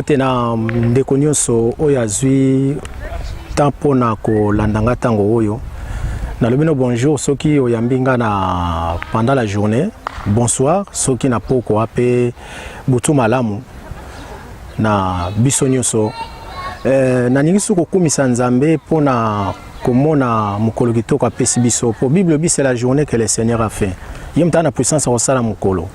mbote na ndeko nyonso oyo azwi tempo na kolandanga tango oyo. Nalobino bonjour soki oyambinga na pendant la journée. Bonsoir soki na poko ape butu malamu na biso nyonso. Na ningisu kokumisa Nzambe pona komona mukolo kitoko apesi biso. Pour Bible bi c'est la journée que le Seigneur a fait. Yemta na puissance osala mukolo.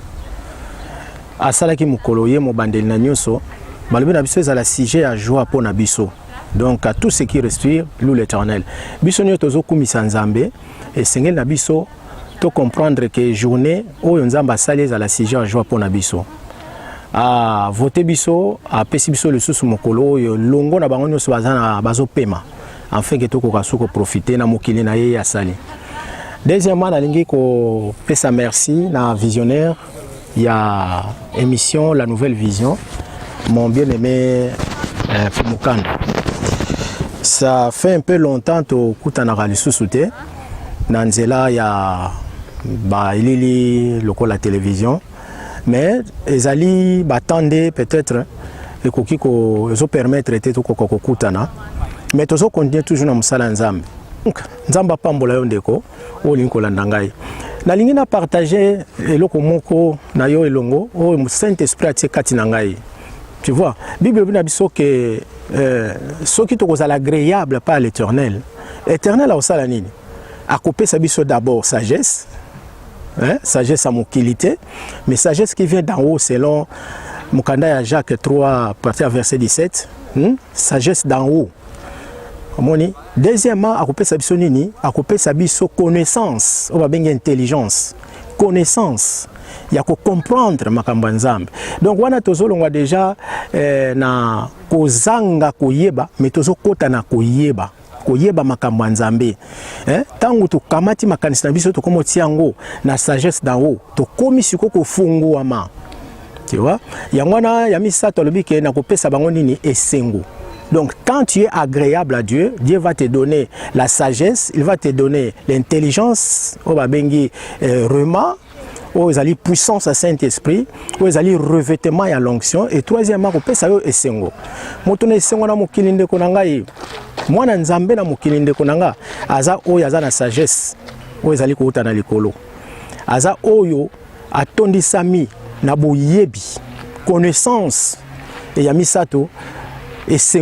Asala ki mukolo ye mo bandeli na nyonso. Balobi na biso ezala sujet à joie pona biso. Donc à tout ce qui respire, loue l'Éternel. Biso nyo tozo kumisa Nzambe et sengel na biso to comprendre que journée oyo Nzambe asali ezala sujet à joie pona biso. A voter biso a pesi biso le susu mukolo oyo longo na bango nyonso bazana bazo pema. Enfin que toko kasuko profiter na mokili na ye asali. Deuxièmement nalingi ko pesa merci na visionnaire ya émission La Nouvelle Vision, mon bien-aimé Fumukanda. Ça fait un peu longtemps que kutanaka lisusu te na nzela ya ba ilili loko la télévision, mais ezali batande peut-être ekoki ko zo permettre te to kokutana, mais tozo continuer toujours na musala Nzambe. Nzamba pambola yo ndeko o linkolanda ngai. Nalingi na partager eloko moko na yo elongo o Saint-Esprit atie kati na ngai. Tu vois, Bible bina biso que soki to kozala agréable par l'Éternel. Éternel a osala nini? A couper sa biso d'abord sagesse. Hein, sagesse à mokilité, mais sagesse qui vient d'en haut selon Mukanda ya Jacques 3 partir verset 17. Sagesse d'en haut. Deuxièmement, à couper sa biso nini, à couper sa biso connaissance, on va bien intelligence, connaissance. Il y a que comprendre makambo Nzambe. Donc wana tozolongwa déjà na kozanga koyeba, mais tozokota na koyeba. Koyeba makambo Nzambe. Tangu tukamati makanisa na biso tokomo tiango na sagesse d'en haut, tokomi siko kofungwa ma. Tu vois? Yangwana ya misato lobi ke na kopesa bango nini esengo. Donc quand tu es agréable à Dieu, Dieu va te donner la sagesse, il va te donner l'intelligence, o babengi rema, o ezali puissance à Saint-Esprit, o ezali revêtement à l'onction, et troisièmement ko pesa yo esengo. Moto na esengo na mokili ndeko na ngai, mwana Nzambe na mokili ndeko na nga, aza oyo aza na sagesse, o ezali ko uta na likolo. Aza oyo atondisami na boyebi, connaissance et ya misato et c'est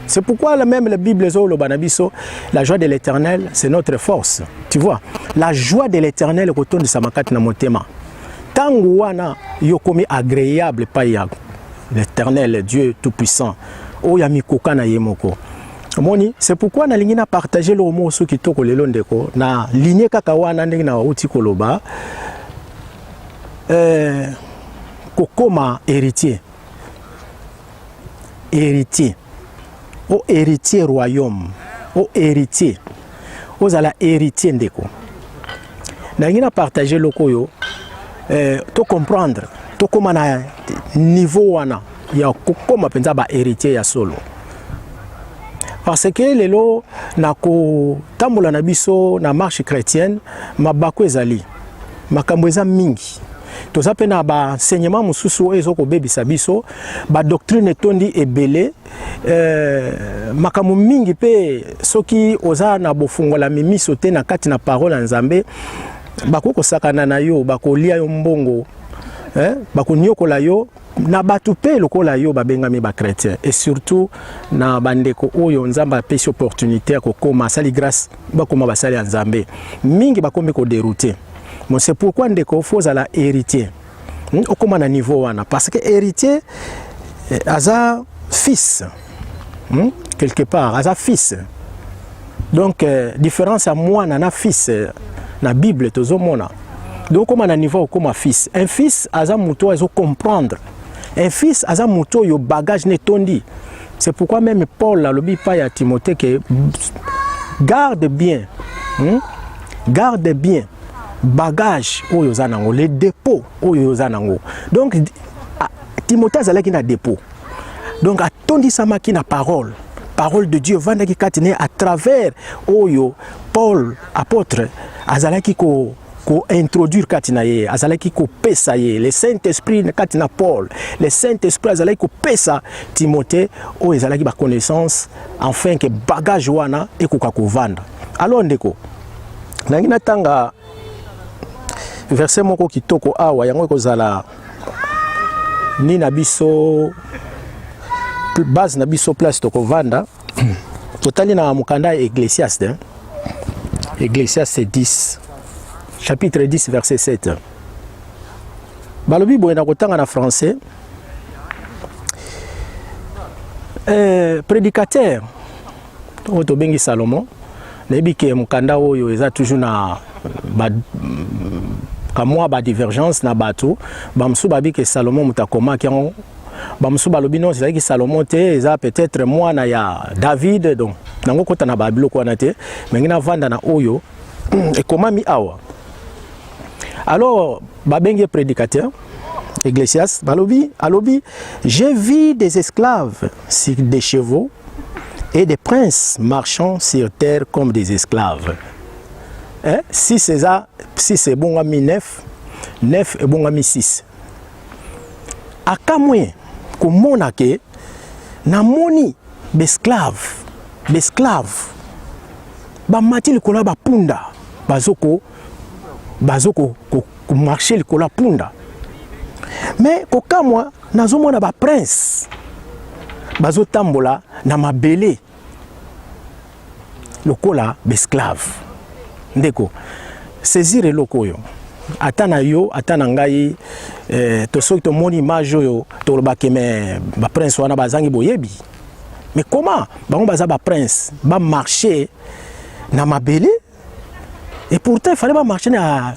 c'est pourquoi même la Bible la joie de l'Éternel c'est notre force. Tu vois, la joie de l'Éternel est de samakati na motema. Tangu wana yokomi agréable pa ya l'Éternel, Dieu tout-puissant. O ya mikoka na yemoko. Moni, c'est pourquoi na lingi na partager le mot so kitoko lelo ndeko na ligne kaka wana ndenge na uti koloba kokoma héritier. Héritier, au héritier royaume, au héritier, aux ala héritier ndeko. N'a partager le koyo, to comprendre, to comment na niveau wana, ya comment penza ba héritier ya solo. Parce que lelo na ko tambola na biso na marche chrétienne, mabako ezali, makambo eza mingi. Toza pena ba enseignement mususu ezoko bebisa biso ba doctrine tondi ebele makamu mingi pe soki oza na bofungola mimiso te na kati na parole Nzambe bakoko sakana na yo bakolia yo mbongo bakonyokola yo na batu pe lokola yo babengami ba chrétien et surtout na bandeko oyo Nzambe apesi opportunité ko koma sali grâce bakoma basali Nzambe mingi bakombe ko dérouter. Bon, c'est pourquoi ndeko faut ala héritier. Au comment na niveau wana parce que héritier aza fils. Quelque part aza fils. Donc différence à moi na fils na Bible tozomona. Donc comment na niveau comme fils. Un fils aza muto azo comprendre. Un fils aza muto yo bagage ne tondi. C'est pourquoi même Paul la lobi pa ya Timothée que garde bien. Garde bien bagage oyo zanango, les dépôts oyo zanango. Donc Timothée azalaki na dépôt. Donc atondi samaki na parole de Dieu vandaki katine à travers oyo Paul apôtre azalaki ko ko introduire katina ye azalaki ko pesa ye le Saint-Esprit katina Paul le Saint-Esprit azalaki ko pesa Timothée o ezalaki ba connaissance enfin que bagage wana ekoka kovanda. Alors ndeko nangi natanga verset moko kitoko awa yango ekozala ni na biso base na biso place tokovanda totali na mukanda Ecclésiaste Ecclésiaste 10 chapitre 10 verset 7 balobi boye na kotanga na français prédicateur oto bengi Salomon nebi ke mukanda oyo eza toujours na kamwa ba divergence na bato bamsu babi ke Salomon mutakoma kiango bamsu balobi non c'est que Salomon te eza peut-être mwana ya David donc nango kota na babilo ko na te mengina vanda na oyo et comment mi awa. Alors babengi prédicateur Ecclésiaste balobi alobi j'ai vu des esclaves sur des chevaux et des princes marchant sur terre comme des esclaves. Hein? Si c'est ça, si c'est bon ami 9 et bon ami 6. Akamwe komona ke na moni besclave ba mati likola ba punda bazoko ko marcher likola punda. Mais kokamwa nazomona ba prince bazo tambola na mabele lokola besclave. Ndeko saisir eloko yo atana yo atana ngai to soki to moni image yo to lobake me ba prince wana bazangi boyebi. Mais comment bango baza ba prince ba marcher na mabele et pourtant il fallait pas marcher na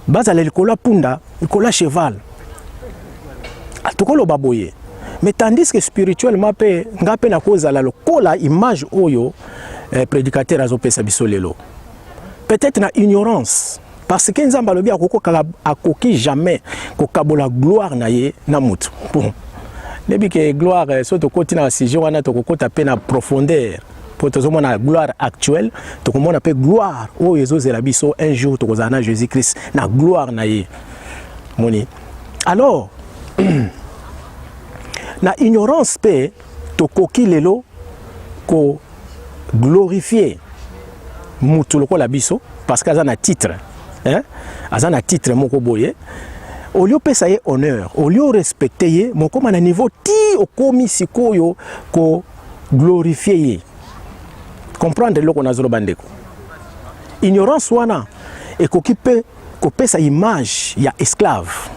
bazala likola punda likola cheval atokolo baboye. Mais tandis que spirituellement pe ngape na kozala lokola image oyo prédicateur azopesa biso lelo. Peut-être na ignorance parce que nzamba lobi akoki jamais kokabola gloire na ye na mutu. Bon. Nebi ke gloire soto koti na sujet wana to kokota pe na profondeur. Pour tout monde la gloire actuelle, to komona appelle gloire o ezozela biso un jour to kozana Jésus-Christ na gloire na ye. Moni. Alors na ignorance pe to koki lelo ko glorifier mutu lokola biso parce que azana titre hein azana titre moko boye au lieu pesa ye honneur au lieu respecter ye moko na niveau ti okomi sikoyo ko glorifier ye comprendre loko nazolo bandeko ignorance wana ekoki pe ko pesa image ya esclave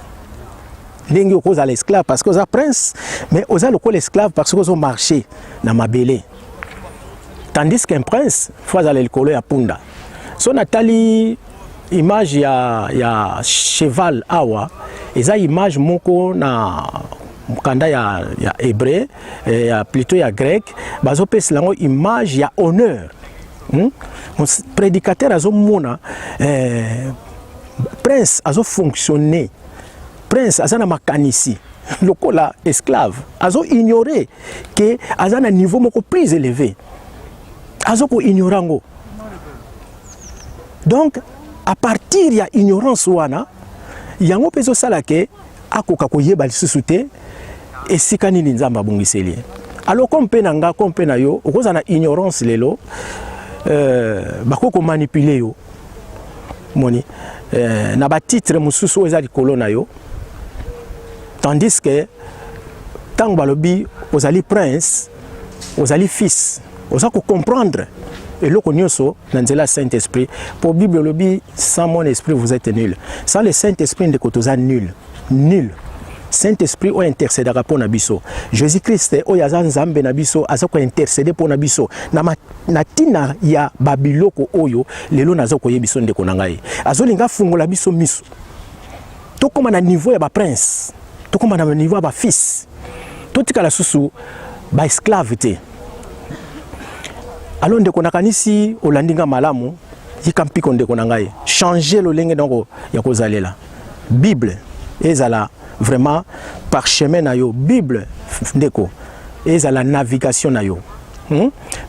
ndenge okoza l'esclave parce que oza prince mais oza lokola esclave parce que ozo marcher na mabele. Tandis qu'un prince, faut aller le coller à punda. Son natali image ya cheval awa, eza image moko na mukanda ya hébreu, ya plutôt ya grec, bazo pes lango image ya honneur. Prédicateur azo mona prince azo fonctionner. Prince azana makanisi. Lokola esclave, azo ignorer que azana niveau moko plus élevé. Azoko ignorango. Donc à partir ya ignorance wana yango pezo salake akoka koyeba lisusu te esika nini nzamba bongiseli. Alors comme pe na nga comme pe na yo okoza na ignorance lelo bakoko manipuler yo moni na ba titre mususu eza likolo na yo tandis que tant balobi ozali prince ozali fils oza ko comprendre et le konyoso nanzela Saint-Esprit pour Bible lobi sans mon esprit vous êtes nul sans le Saint-Esprit de kotoza nul Saint-Esprit o intercédera pour nabiso Jésus-Christ o yaza nzambe nabiso azako intercéder pour nabiso na tina ya babiloko oyo lelo nazako yebiso ndeko na ngai azolinga fungola biso miso to koma na niveau ya ba prince to koma na niveau ya ba fils to tika la susu ba esclave te. Alors ndeko nakanisi olandinga malamu yikampiko ndeko na ngai changer lo lenge ndoko ya kozalela Bible ezala vraiment parchemin na yo Bible ndeko ezala navigation na yo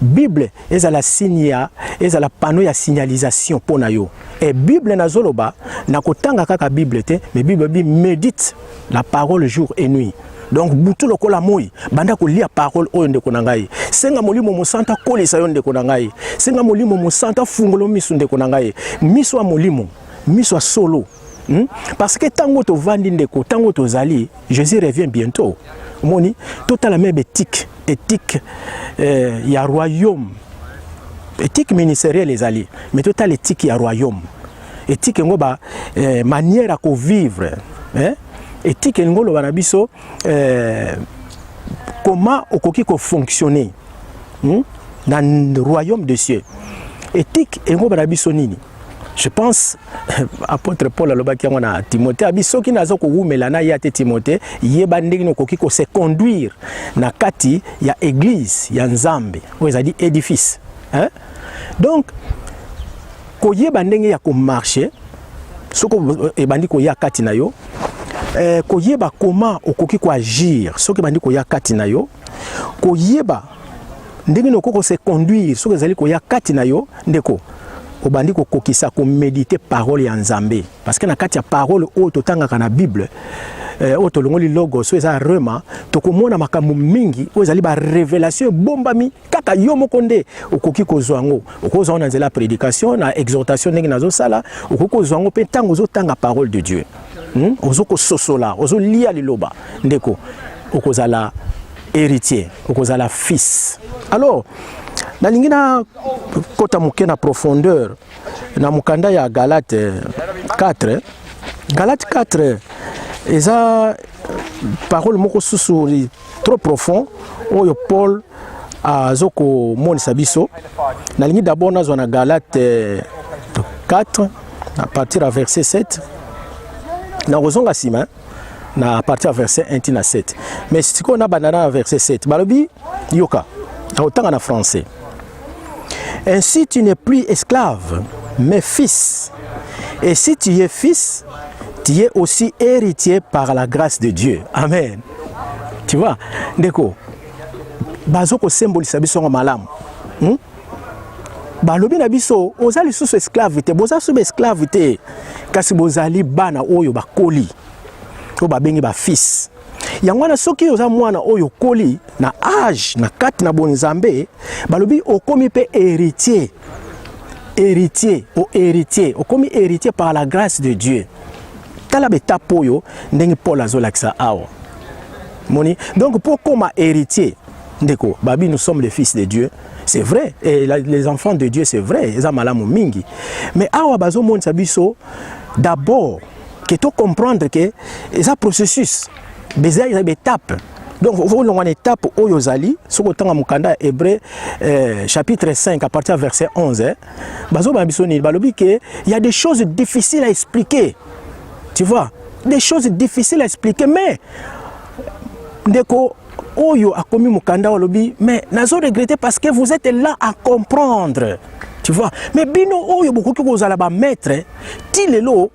Bible est à la signe, est à la panneau ya signalisation pour nayo. Et Bible na zoloba na kotanga kaka Bible te, mais Bible médite la parole jour et nuit. Donc butu lokola moi banda ko lia parole oyo ndeko na ngai. Senga molimo mosanta kolisa yo ndeko na ngai. Senga molimo mosanta fungolo misu ndeko na ngai. Miso a molimo, miso a solo. Parce que tango to vandi ndeko, tango to zali, Jésus revient bientôt. Moni total la même éthique ya royaume. Éthique ministérielle les alliés, mais total éthique ya royaume. Éthique ngoba manière à vivre, hein? Éthique ngolo banabiso comment okoki ko fonctionner dans le royaume des cieux. Éthique ngo banabiso nini? Je pense apôtre Paul alobaki ngona Timothée abiso ki nazo ko wumela na ya te Timothée yeba ndenge okoki ko se conduire na kati ya église ya Nzambe ou ça dit édifice, hein? Donc ko yeba ndenge ya ko marcher soko ebandi ko ya kati na yo. Koyeba comment okoki ko agir soki bandi ko ya kati na yo, koyeba ndenge noko se conduire soki ezali ko ya kati na yo ndeko obandi ko kokisa ko méditer parole ya Nzambe, parce que na kati ya parole o totanga kana Bible o tolongoli logo so eza rema tokomona makambo mingi o ezali ba révélation bombami kaka yo mokonde okoki ko zwango okozwa na nzela prédication na exhortation ndenge nazo sala okoki ko zwango pe tango zo tanga parole de Dieu. Ozoko sosola, ozo lia liloba, ndeko, okozala héritier, okozala fils. Alors, na lingina kota muke na profondeur, na mukanda ya Galate 4, Galate 4, eza parole moko susuri trop profond, oyo Paul azoko moni sabiso. Na lingi d'abord nazo na Galate 4, à partir à verset 7. Na rozonga sima na partir à verset 1 à 7. Mais si on a banana verset 7, balobi yoka autant en français. Ainsi tu n'es plus esclave, mais fils. Et si tu es fils, tu es aussi héritier par la grâce de Dieu. Amen. Tu vois, ndeko bazoko symbolise biso malamu. Balobi na biso ozali sous esclavité, boza sous esclavité. Kasi bozali bana oyo bakoli to babengi ba fils. Yangwana soki oza mwana oyo koli na âge na kati na bonzambe balobi okomi pe héritier. Héritier, okomi héritier par la grâce de Dieu. Tala beta poyo ndenge Paul azolakisa awa. Moni, donc pour comme héritier ndeko babi nous sommes les fils de Dieu. C'est vrai, et les enfants de Dieu c'est vrai, ils ont malamu mingi. Mais awa bazo mon sabiso d'abord que tu comprendre que c'est un processus, des étapes. Donc il faut une étape au Yozali, sur le temps mukanda Hébreu chapitre 5 à partir du verset 11. Bazo bambisoni balobi que il y a des choses difficiles à expliquer. Tu vois, des choses difficiles à expliquer, mais ndeko Oyo a commis mukanda olobi, mais nazo regretter parce que vous êtes là à comprendre. Tu vois, mais bino oyo beaucoup que vous allez mettre, ti lelo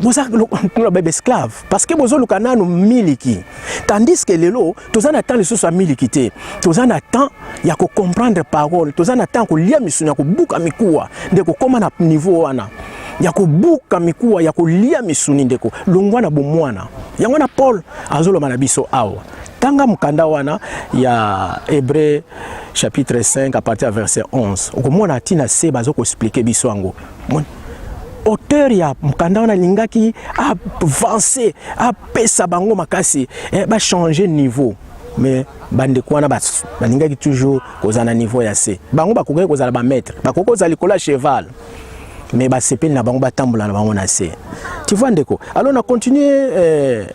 vous avez esclave parce que vous avez un miliki. Tandis que lelo, tous en attendent les choses à milikité. Tous en attendent, il y a que comprendre parole. Tous en attendent que lire misuna, que bouka mikua, de que comment à niveau ana. Il y a que bouka mikua, il y a que lire misuni de que longwana bomwana. Yangwana Paul azolo manabiso awa. Tanga mukanda wana ya Hébreu chapitre 5 à partir du verset 11. Okomona tina se bazoko expliquer biso ango. Auteur ya mukanda wana lingaki a avancer, a pesa bango makasi, ba changer niveau. Mais bande kwana ba lingaki toujours kozana niveau ya C. Bango bakoke kozala ba maître, bakoko kozala likola cheval. Mais ba sepeli na bango batambola na bango na C. Tu vois ndeko. Alors on a continué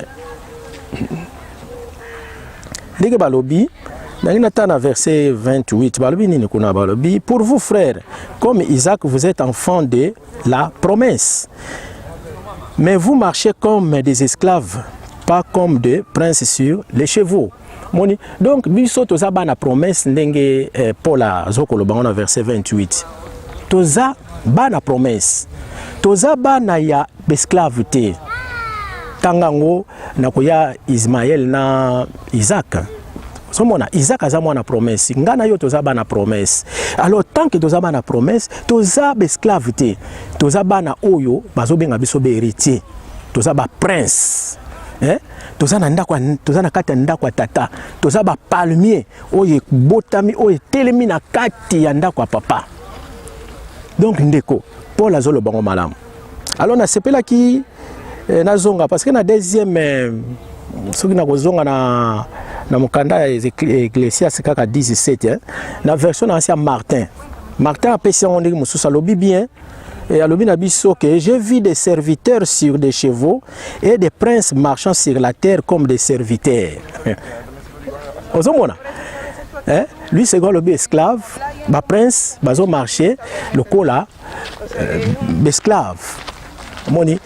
Dès balobi, dans verset 28, balobi, pour vous frères, comme Isaac, vous êtes enfants de la promesse. Mais vous marchez comme des esclaves, pas comme des princes sur les chevaux. Donc, biso toza bana promesse ndenge Paul azokolo bango verset 28. Toza bana promesse. Toza bana ya esclavité. Tangango nakoya Ismaël na Isaac. somona Isaac aza mwana promesse ngana yo toza bana promesse alors tant que toza bana promesse toza esclave te toza bana oyo bazobenga biso be héritier toza ba prince toza na ndako toza na kati ya ndako ya tata toza ba palmier oyo botami oyo telemi na kati ya ndako ya papa donc ndeko Paul azolo bango malamu alors na sepela ki na zonga parce que na deuxième soki na kozonga na mokanda ya Ecclésiaste kaka 17 na version na ancien Martin a pesi on ndenge mosusu alobi bien et alobi na biso que j'ai vu des serviteurs sur des chevaux et des princes marchant sur la terre comme des serviteurs. Ozomona lui c'est quoi le esclave ba prince bazo marcher le kola esclave moni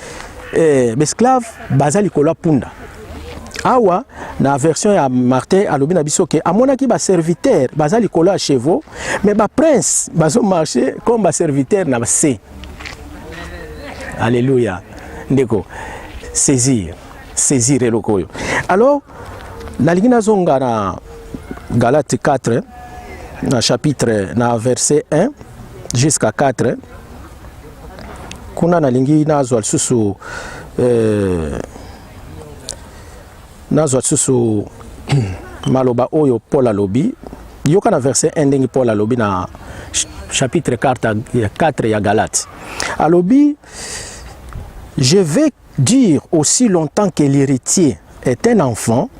esclave bazali kola punda awa na version ya Martin alobi na biso ke amonaki ba serviteur bazali kola à chevaux mais ba prince bazo marcher comme ba serviteur na se. Alléluia. Ndeko saisir elokoyo. Alors nalingi nazonga na Galates 4 na chapitre na verset 1 jusqu'à 4 kuna nalingi nazwa susu maloba oyo Paul alobi yoka na verset 1 ndenge Paul alobi na chapitre 4 ya Galates alobi je vais dire aussi longtemps que l'héritier est un enfant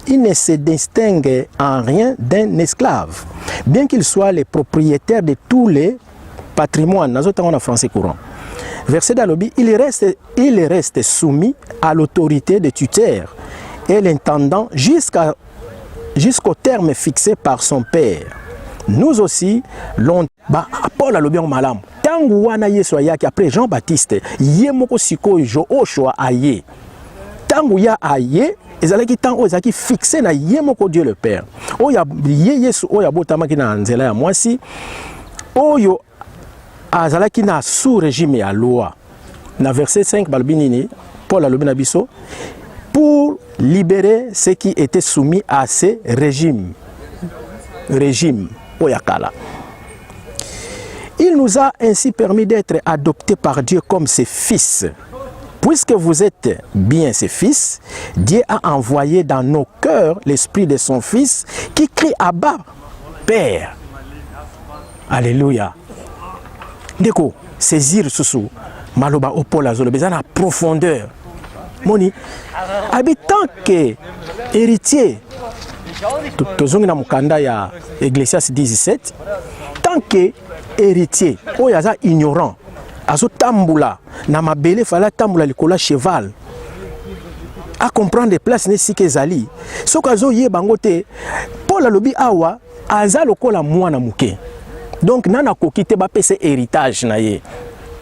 il ne se distingue en rien d'un esclave bien qu'il soit le propriétaire de tous les patrimoines nazotango na français courant verset d'alobi il reste soumis à l'autorité de tuteur et l'intendant jusqu'au terme fixé par son père. Nous aussi, Paul alobi en malam. Tangu wana Yesu ayaki après Jean-Baptiste, ye moko sikoyo jo oshwa aye. Tangu ya aye, ezalaki tango ezalaki fixé na ye moko Dieu le Père. Oya ye Yesu oya botamaki na nzela ya mwasi. Oyo azalaki na sous régime ya loi. Na verset 5 balbinini, Paul alobi na biso pour libérer ceux qui étaient soumis à ces régimes. Oyakala. Il nous a ainsi permis d'être adoptés par Dieu comme ses fils. Puisque vous êtes bien ses fils, Dieu a envoyé dans nos cœurs l'esprit de son Fils qui crie à bas, Père. Alléluia. Ndeko, saisir susu, maloba opola zolo, bezana profondeur. Moni, habitant que héritier, tozongi na mukanda ya Ecclésiaste 17, tant que héritier, oyaza ignorant, azo tambula, na mabele fala tambula likola cheval, à comprendre des places nesi kezali, soka azo ye bangote, Paul alobi awa, aza lokola mwana muke. Donc nana kokite ba pese héritage na ye.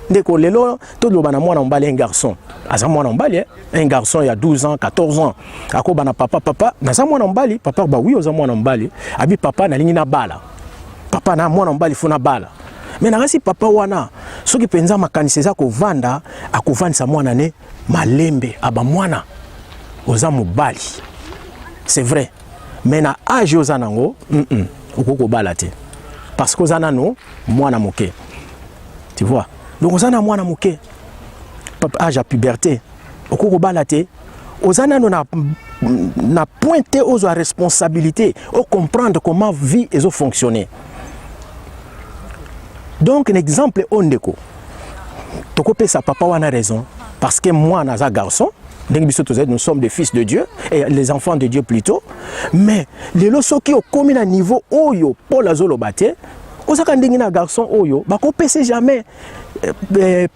Ndeko lelo to loba na mwana mbali un garçon. Aza mwana mbali un garçon il y a 12 ans, 14 ans. Ako bana papa na za mwana mbali, papa ba oui oza mwana mbali, abi papa na lingi na bala. Papa na mwana mbali funa bala. Mais na ngasi papa wana soki penza makanisi za kovanda akovanisa mwana ne malembe aba mwana oza mobali. C'est vrai. Mais na âge oza nango, okoko bala te. Parce que ozana no mwana moke. Tu vois? Donc ozana mwana moke. Âge à puberté. Okoko bala te. Ozana no na pointé aux responsabilités, au comprendre comment vie et fonctionner. Donc un exemple ondeko. Toko pesa papa wana raison parce que moi naza garçon. Nous sommes des fils de Dieu et les enfants de Dieu plutôt. Mais les loso qui ont commis à niveau oyo Paul azolo bate, osaka ndingi na garçon oyo, bako pese jamais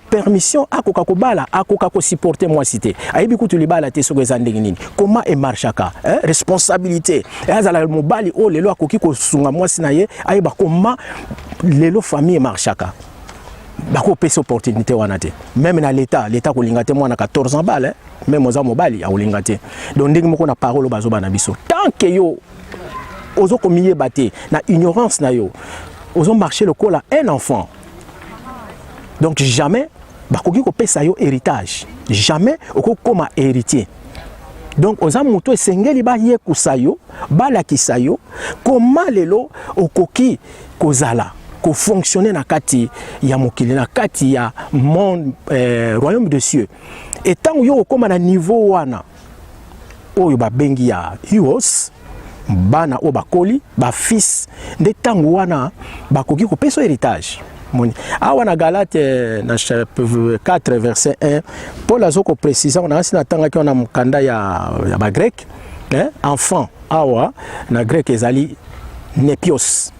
permission à kokakobala, à kokako supporter moi cité. Aibi kutu libala te soko ezandingi nini. Comment et marchaka, responsabilité. Et azala mobali o lelo akoki ko sunga moi sinaye, aiba comment lelo famille marchaka. Bako pese opportunité wanate. Même na l'état ko lingate moi na 14 ans bal, même oza mobali a lingate. Donc ndenge moko na parole bazo bana biso. Tant que yo ozo komiye baté na ignorance na yo, ozo marcher le col à un enfant. Donc jamais bakoki ko pesa yo héritage. Jamais oko koma héritier. Donc oza moto esengeli ba ye kusayo bala kisayo comment lelo okoki kozala ko fonctionner na kati ya mokili na kati ya monde royaume de cieux et tant yo okoma na niveau wana oyo ba bengi ya Huos bana o bakoli ba fils nde tango wana bakoki ko peso héritage awa na Galate na chapitre 4 verset 1 Paul azoko préciser on a ainsi natanga ki on a mukanda ya ba grec enfant awa na grec ezali nepios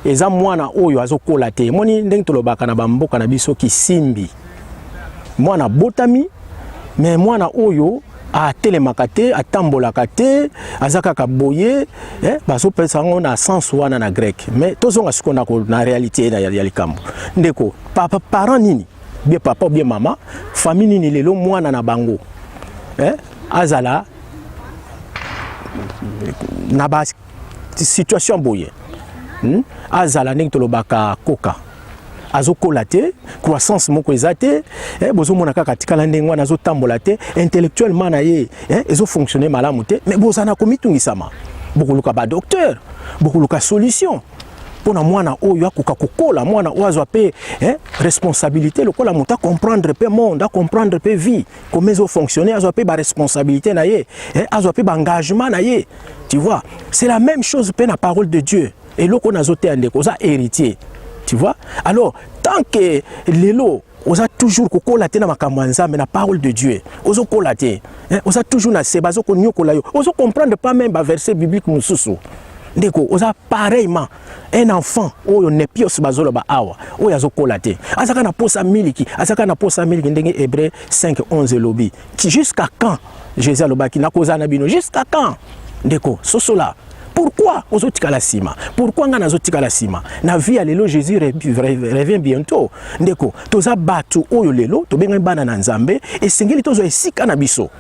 eza mwana oyo azokola te moni ndenge tolobaka na bamboka na biso kisimbi mwana botami mais mwana oyo atelemaka te atambolaka te azaka boye bazopesa ngo na sens wana na grec mais tozonga sikona ko na réalité ya likambo ndeko papa parent nini bien papa bien mama famille nini lelo mwana na bango azala na ba situation boye azala ndenge tolobaka koka azokola te croissance moko ezate bozomona kaka tikala ndenge wana azotambola te intellectuellement na ye ezo fonctionner malamu te mais bozana komitungisama bokoluka ba docteur bokoluka solution pona mwana oyo akoka kokola mwana oyo azwa pe responsabilité lokola moto comprendre pe monde a comprendre pe vie comment ezo fonctionner azwa pe ba responsabilité na ye azwa pe ba engagement na ye tu vois c'est la même chose pe na parole de Dieu et loko nazote andeko za héritier. Tu vois? Alors, tant que l'élo, on a toujours kokolaté na makambo nzambe na parole de Dieu. Ozo kolaté, on a toujours na sebazo ko nyokolayo. Ozo comprendre pas même ba verset biblique mususu. Ndeko, oza pareillement un enfant oyo nepios bazolo ba awa. Oyo azo kolaté. Azaka na posa miliki ndenge Hébreux 5:11 lobi. Jusqu'à quand Jésus lobaki na kozana bino jusqu'à quand? Ndeko, sosola. Pourquoi ozotika la sima? Pourquoi ngana zotika la sima? Na vie à lelo Jésus revient bientôt. Ndeko, toza batu oyo lelo, to benga bana na nzambe, et sengeli tozo esika na biso.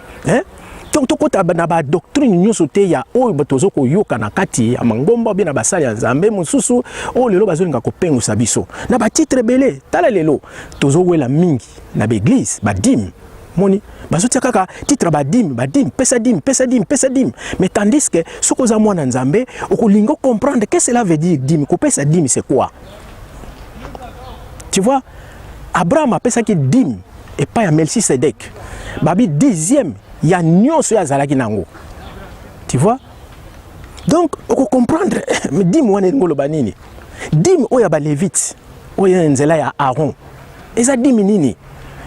Donc tokota na ba doctrine nyonso te ya oyo batozo ko yoka na kati ya mangomba bien na basali ya nzambe mususu oyo lelo bazolinga ko pengusa biso. Na ba titre belé, tala lelo, tozo wela mingi na ba église, ba dîme. Moni bazotia kaka titre badim pesa dim mais tandis que ce que za mwana nzambe okolingo comprendre qu'est-ce que cela veut dire dim ko pesa dim c'est quoi tu vois Abraham a pesa ki dim et pas ya Melchisedec babi 10e ya nyonso ya zalaki nango tu vois donc oko comprendre mais dim wana ngolo banini dim oya ba levite oya nzela ya Aaron eza dim nini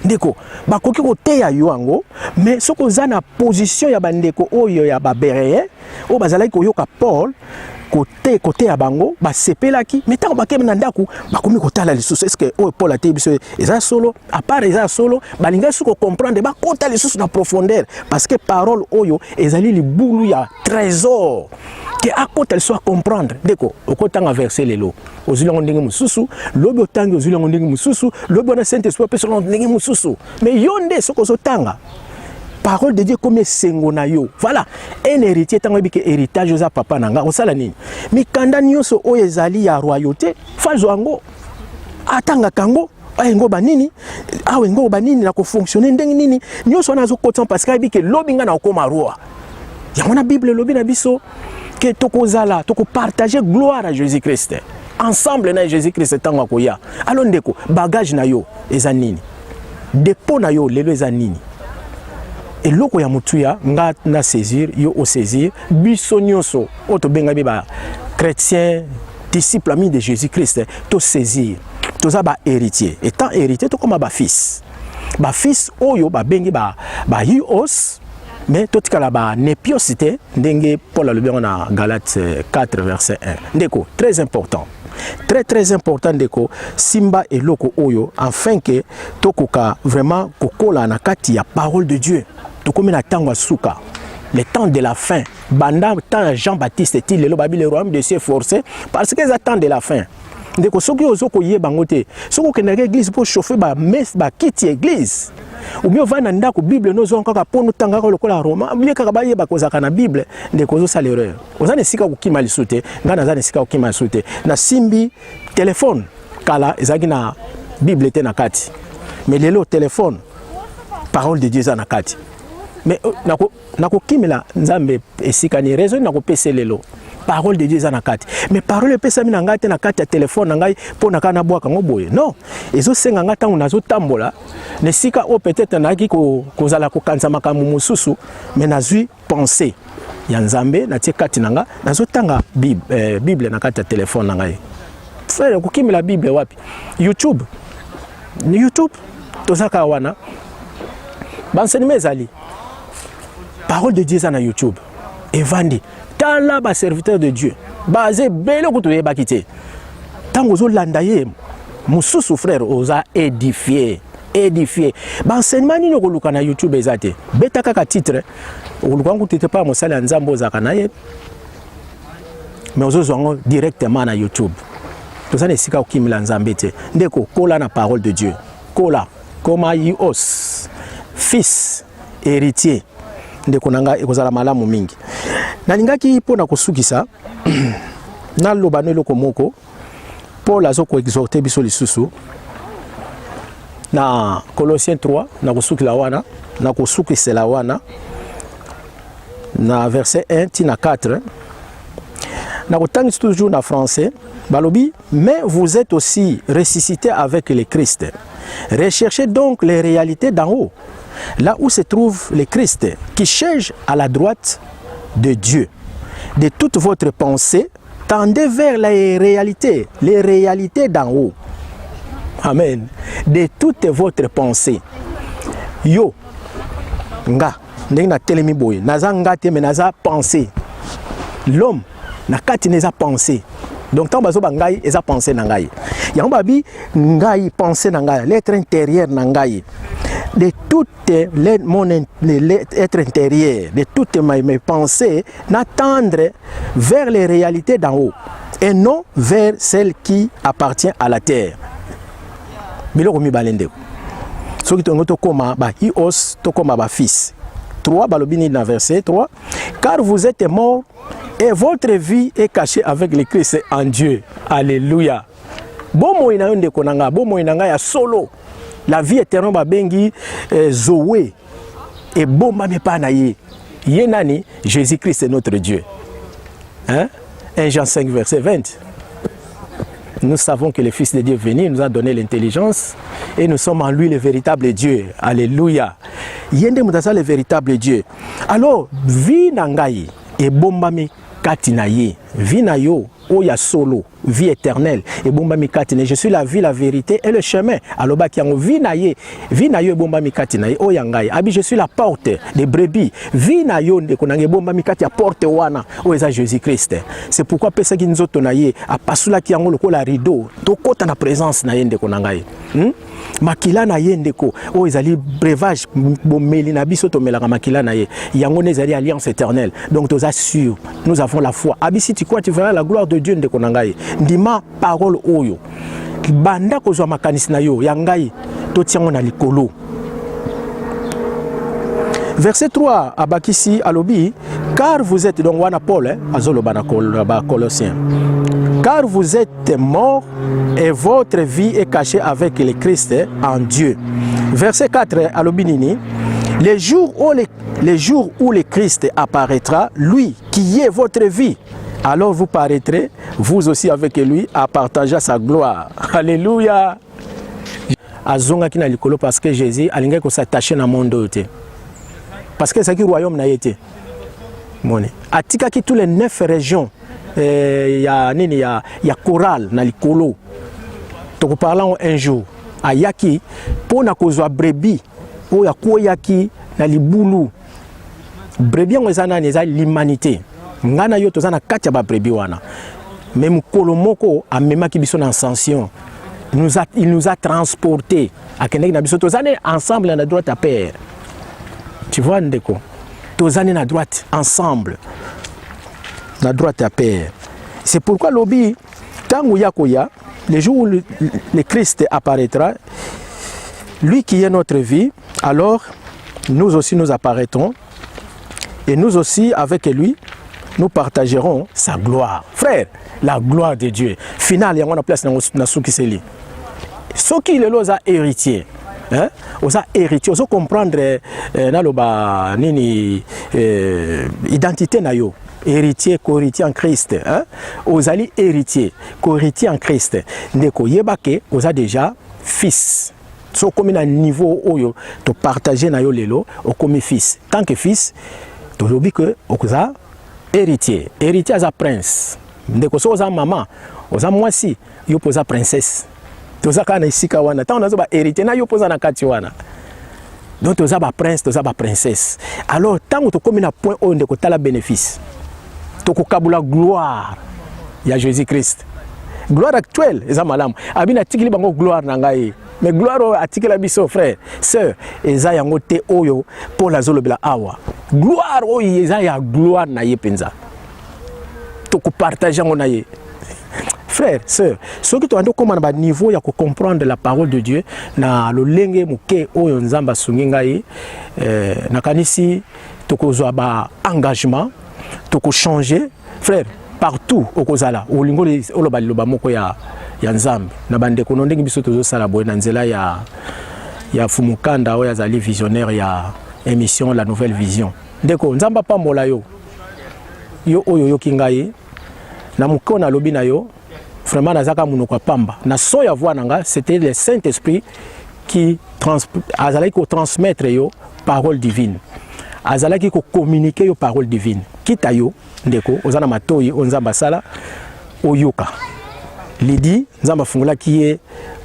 ndeko bakoki koteya yo yango mais soko za na position ya bandeko oyo ya babereye o bazalaki koyoka Paul côté ya bango basepelaki mais tant bakeme na ndaku bakomi kotala lisusu est-ce que o Paul ate biso eza solo à part eza solo balinga suko comprendre ba kota lisusu na profondeur parce que parole oyo ezali libulu ya trésor que à côté soit comprendre ndeko okotanga verset lelo ozilango ndenge mususu lobi otangi ozilango ndenge mususu lobi na saint esprit pe selon ndenge mususu mais yonde soko zotanga parole de Dieu comme sengo na yo voilà un héritier tango bike héritage za papa nanga osala nini mikanda nyonso oyo ezali ya royauté fazo yango atanga kango ayengo banini awengo banini na ko fonctionner ndenge nini nyonso na zo kotan parce que bike lobi nga na okoma roi yango na bible lobi na biso que tokozala toko partager gloire à Jésus-Christ ensemble na Jésus-Christ tango akoya alors ndeko bagage na yo eza nini dépôt na yo lelo eza nini et loko ya mutuya nga na saisir yo o saisir biso nyonso oto benga ba chrétien disciple ami de Jésus-Christ to saisir toza ba héritier étant héritier to comme ba fils oyo ba bengi ba Huos mais tout kala ba nepiosité ndenge Paul le bien na Galates 4 verset 1 ndeko très important ndeko simba et loko oyo afin que tokoka vraiment kokola na kati ya parole de Dieu tokomi na tango suka le temps de la fin banda temps Jean-Baptiste est le babi le royaume de Dieu forcé parce que ça temps de la fin ndeko soki ozoko yeba ngote soko kenaka église pour chauffer ba messe ba kiti église ou bien va na ndako bible nozo kaka ponu tanga ko lokola Roma bien kaka ba yeba kozaka na bible ndeko zo sala erreur ozana sika kokima lisute ngana zana sika kokima lisute na simbi téléphone kala ezaki na bible te na kati mais lelo téléphone parole de Dieu za na kati mais nako kimela nzambe esikani raison nako peselelo parole de Dieu za na kati mais parole pesa mi na ngate na kati ya téléphone ngai po na kana bwaka ngoboye non ezo senga ngata unazo tambola ne sika o peut-être na ki ko kozala ko kanza makamu mususu mais nazui penser ya nzambe na tie kati nanga nazo tanga bible na kati ya téléphone ngai frère ko kimela bible wapi YouTube tozaka wana bansenime ezali parole de Dieu za na YouTube evandi tala ba serviteur de Dieu basé belo kutuye bakite tango zo landa ye mususu frère oza édifié bansenement nini okoluka na YouTube ezate beta kaka titre okoluka ngutite pa mosala nzambo zaka na ye mais ozozwango directement na YouTube tozana esika okimila nzambe te ndeko kola na parole de Dieu kola koma ios fils héritier ndeko nanga ekozala malamu mingi nalingaki pona kosukisa na lobano eloko moko Paul azoko exhorter biso lisusu na Colossiens 3 na kosukila wana na kosukisela wana na verset 1 tina 4 na kotangisi toujours na français balobi mais vous êtes aussi ressuscités avec le Christ. Recherchez donc les réalités d'en haut, là où se trouve le Christ, qui cherche à la droite de Dieu. De toute votre pensée, tendez vers les réalités d'en haut. Amen. De toute votre pensée. Yo, nga, ndenge telemi boye, naza ngate me naza pensée. L'homme, na kati neza pensée. Donc tant bazo bangai eza pensée na ngai. Yango babi ngai pensée na ngai, l'être intérieur na ngai. De toutes mon être intérieur, de toutes mes pensées, n'attendre vers les réalités d'en haut et non vers celles qui appartiennent à la terre. Biloko mi balende. Soki tongo to koma ba ios to koma ba fils. 3 balobini na verset 3 car vous êtes morts et votre vie est cachée avec le Christ en Dieu. Alléluia. Bomo ina yonde konanga, bomo ina ya solo. La vie éternelle ba bengi Zoé et bomba me pa na ye. Ye nani Jésus-Christ est notre Dieu. Hein? 1 Jean 5 verset 20. Nous savons que le Fils de Dieu est venu, il nous a donné l'intelligence et nous sommes en lui le véritable Dieu. Alléluia. Yende mutasa le véritable Dieu. Alors, vie nangai et bombami katinaye. Vie na yo oya solo, vie éternelle et bombami katinaye. Je suis la vie, la vérité et le chemin. Alors ba kiango vie na yo et bombami katinaye oya ngai. Abi je suis la porte des brebis. Vie na yo nde konange bombami katia porte wana oeza Jésus-Christ. C'est pourquoi pesa ki nzoto na ye apasula kiango lokola rideau. Tokota na présence na yende konangai. Makila na ye ndeko o ezali breuvage bomeli na biso to melaka makila na ye yango nezali alliance éternelle. Donc nous assure, nous avons la foi. Abi si tu crois tu verras la gloire de Dieu ndeko nangai. Ndima parole oyo banda kozwa makanisi na yo yangai to tiango na likolo. Verset 3 abakisi alobi car vous êtes donc wana Paul azolo bana Colossiens. Car vous êtes morts et votre vie est cachée avec le Christ en Dieu. Verset 4 alobinini les jours où le Christ apparaîtra, lui qui est votre vie, alors vous paraîtrez vous aussi avec lui à partager sa gloire. Alléluia. Azonga kina likolo parce que Jésus alinga ko s'attacher na monde te. Parce que c'est qui royaume na yete. Moni. Atika ki tous les 9 régions ya chorale na likolo. Toko parlant un jour ayaki pona kozwa brebi o ya koyaki na libulu. Brebi ngezana neza l'humanité. Ngana yo tozana katia ba brebi wana. Même kolomoko amemaki biso na ascension. Il nous a transportés à Keneg na biso tozane ensemble na droite à père. Tu vois ndeko. Tozane na droite ensemble. La droite à père. C'est pourquoi l'obi, tango yakoya, le jour où le Christ apparaîtra, lui qui est notre vie, alors nous aussi nous apparaîtrons et nous aussi avec lui, nous partagerons sa gloire. Frère, la gloire de Dieu. Final, il y a une place dans Soukiseli. Ce qui est là, héritier. hein oza héritier ozo comprendre naloba nini identité na yo héritier co-héritier en Christ hein ozali héritier co-héritier en Christ ndeko yebake oza déjà fils so comme na niveau oyo to partager na yo lelo okomi fils tant que fils to lobi que oza héritier aza prince ndeko so oza maman oza mwasi yo poza princesse toza kana isika wana tant oza ba héritier na yo poza na kati wana donc toza ba prince toza ba princesse alors tant to komi na point oyo ndeko tala bénéfice to ko kabula gloire ya Jésus Christ gloire actuelle eza malamu abina tikili bango gloire na ngai mais gloire atikela biso frère sœur eza yango te oyo pour la zolobela awa gloire oyo eza ya gloire na ye penza to ko partager ngo na ye frère sœur ceux qui tondo comme na niveau ya ko comprendre la parole de Dieu na lolenge muke oyo nzamba sungi ngai na kanisi to ko zwa ba engagement to ko changer frère partout au kozala olingo oloba liloba moko ya nzambe na bandeko no ndenge biso tozo sala boye na nzela ya fumukanda oyo azali visionnaire ya émission La Nouvelle Vision ndeko nzamba pambola yo oyo yoki ngai na mukona lobi na yo vraiment nazaka munoko pamba na so ya voix nanga c'était le Saint-Esprit qui azalaki ko transmettre yo parole divine azalaki ko communiquer yo parole divine kita yo ndeko ozana matoyi onzamba sala oyoka lidi nzamba fungula kiye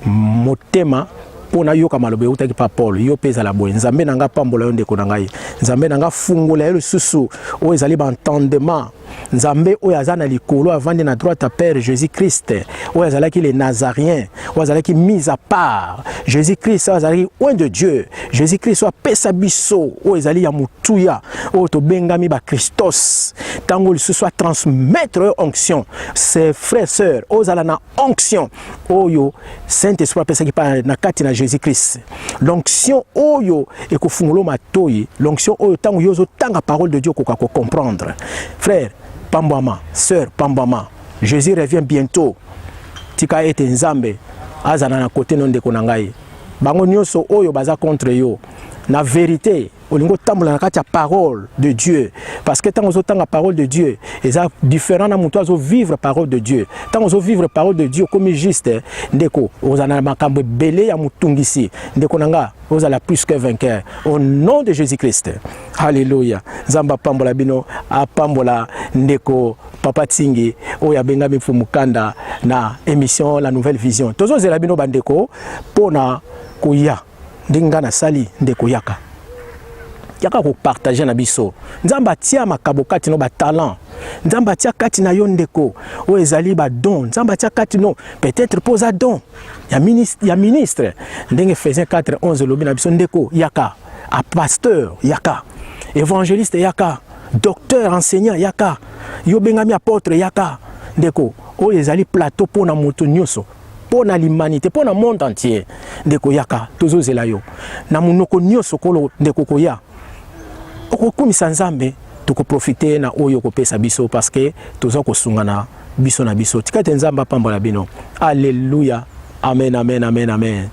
motema pona yoka malobe utaki pa Paul yo peza la boye nzambe nanga pambola yo ndeko nanga nzambe nanga fungula yo susu o ezali ba entendement nzambe o yazana likolo avandi na droite à Père Jésus Christ o yazalaki les Nazariens o yazalaki mis à part Jésus Christ o yazalaki loin de Dieu Jésus Christ o pesa biso o ezali ya mutuya o to bengami ba Christos tango susu transmettre onction ses frères sœurs o zala na onction oyo Saint-Esprit pesa ki pa na kati na Jésus Christ l'onction oyo e ko fungulo matoyi l'onction oyo tango yozo tanga parole de Dieu ko comprendre frère pambama sœur pambama Jésus revient bientôt tika ete nzambe azana na côté non ndeko na ngai bango nyonso oyo baza contre yo na vérité olingo tambola na kati ya parole de Dieu parce que tant ozo tanga parole de Dieu eza différent na muto azo vivre parole de Dieu tant ozo vivre parole de Dieu comme juste ndeko ozana makambo belé ya mutungisi ndeko nanga ozala plus que vainqueur au nom de Jésus Christ alléluia nzamba pambola bino apambola ndeko papa Tingi oya bengami fumukanda na émission La Nouvelle Vision tozo zela bino bandeko pona koya ndinga na sali ndeko yaka ko partager na biso nzamba tia makabo kati no ba talent nzamba tia kati na yo ndeko o ezali ba don nzamba tia kati no peut-être posa don ya ministre ndenge Ephésiens 4:11 lobi na biso ndeko yaka a pasteur yaka évangéliste yaka docteur enseignant yaka yo bengami apôtre yaka ndeko o ezali plateau pona moto nyoso pour l'humanité, pour le monde entier. Ndeko yaka, tozo zela yo. Na munoko nyoso kolo ndeko koya. Okokumisa nzambe, toko profiter na oyo ko pesa biso parce que tozo ko sungana biso na biso. Tikate nzamba pambola bino. Alléluia. Amen, amen, amen, amen.